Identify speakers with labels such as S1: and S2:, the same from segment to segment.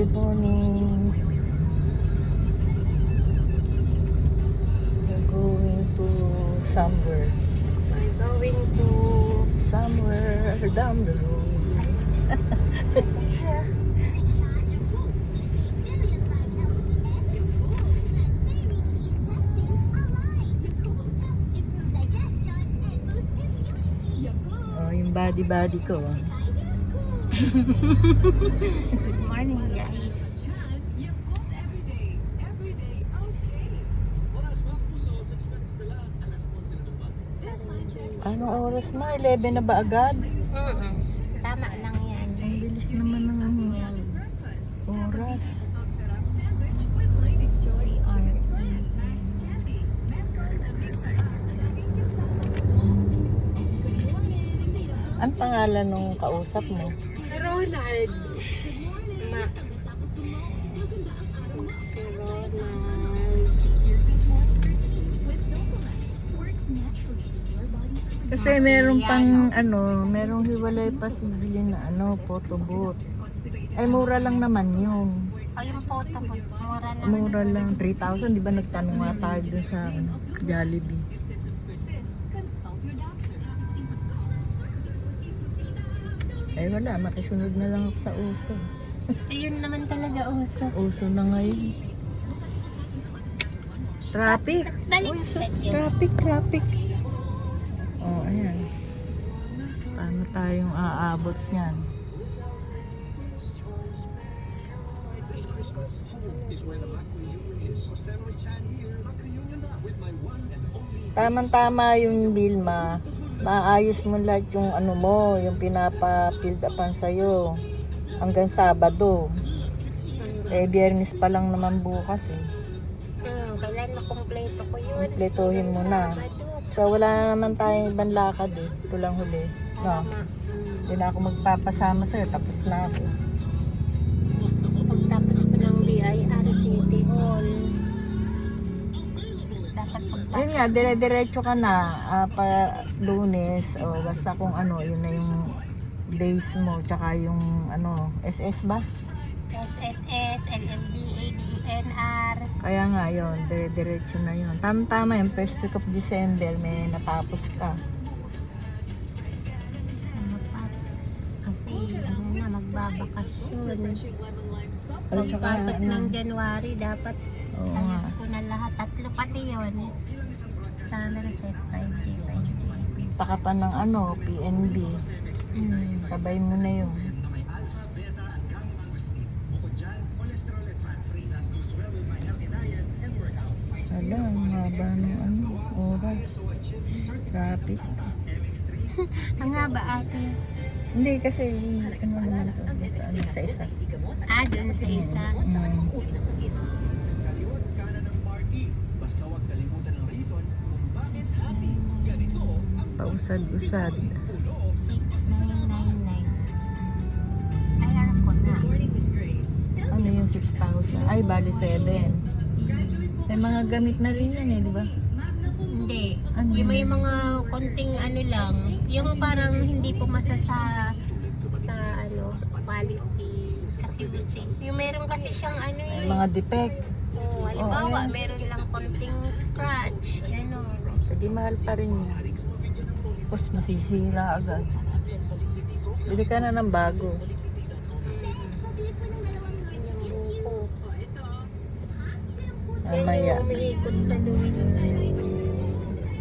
S1: Good morning. We're going to somewhere.
S2: We're going to
S1: Somewhere down the road. Oh, yung body ko.
S2: Good morning, guys.
S1: Anong oras na? 11 na ba agad?
S2: Tama lang yan.
S1: Ang bilis naman ng oras.
S2: CR.
S1: Ang pangalan nung kausap mo?
S2: Ronald. Si Ronald.
S1: Kasi meron pang merong hiwalay pa si Billy na photo booth. Ay mura lang naman yun.
S2: O yung photo mo, mura lang.
S1: Mura lang 3,000, di ba nagtanong nga tayo dun sa Jollibee. Eh wala, makisunod na lang ako sa uso.
S2: Ayun naman talaga uso.
S1: Uso na ngayon. Traffic!
S2: Balik
S1: Uy,
S2: yun.
S1: traffic! Oh, ayan. Paano tayong aabot niyan? Tamang-tama yung Vilma. Maayos mo lahat yung mo, yung pinapa-field upan sa'yo. Hanggang Sabado. Eh, Biyernes pa lang naman bukas eh.
S2: Kailan makumpleto ko yun?
S1: Kumpletuhin mo na. So, wala na naman tayong ibang lakad eh. Ito lang huli. No? Hindi na ako magpapasama sa'yo. Tapos na ako.
S2: Pagtapos ko ng BIR City Hall. Dapat pagtapos.
S1: Yun nga, dire-diretso ka na. Pa Lunes. O basta kung yun na yung base mo. Tsaka yung SS ba?
S2: SSS, LMDA, DENR.
S1: Kaya nga yun, dire-diretso na yun. Tama-tama yung first week of December, may natapos ka.
S2: Kasi magbabakasyon.
S1: At saka,
S2: Pagpasok ng January, dapat
S1: oo nga.
S2: ayos ko na lahat. 3 pati yun. Somerset, 5G.
S1: Punta ka pa ng PNB. Sabay mo na yun. Hala, ang haba ng oras. Traffic.
S2: Ang haba ate.
S1: Hindi kasi naman to sa isa.
S2: Doon sa isa.
S1: Pausad-usad.
S2: 6999. Ay, airport na.
S1: Ano yung 6,000? Ay, bali 7. May mga gamit na rin yan di ba?
S2: Hindi.
S1: Ano
S2: Yung may
S1: yun?
S2: mga konting lang. Yung parang hindi pumasa sa quality, sa QC. Yung meron kasi siyang
S1: May mga defect.
S2: halimbawa,
S1: ayan.
S2: meron lang konting scratch.
S1: Hindi mahal pa rin yan. Tapos masisira agad. Bili ka na ng bago. Mamaya.
S2: Yung umiikot sa Luis.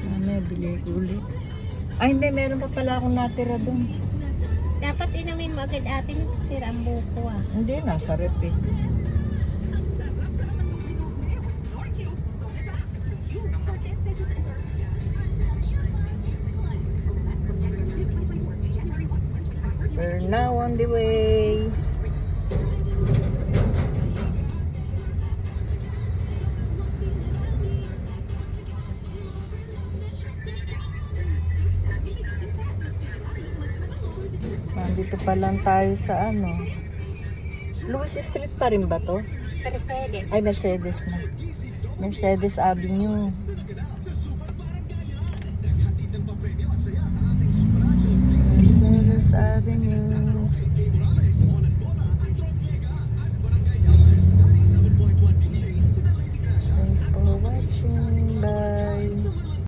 S1: Mamaya, bili ko ulit. Ay, hindi. Meron pa pala akong natira doon.
S2: Dapat inumin mo agad ating sira ang buko
S1: Hindi, nasa rep eh. We're now on the way. Nandito pa lang tayo sa Louis Street pa rin ba to?
S2: Mercedes.
S1: Ay, Mercedes na. Mercedes Avenue. Mercedes Avenue. Thanks for watching. Bye.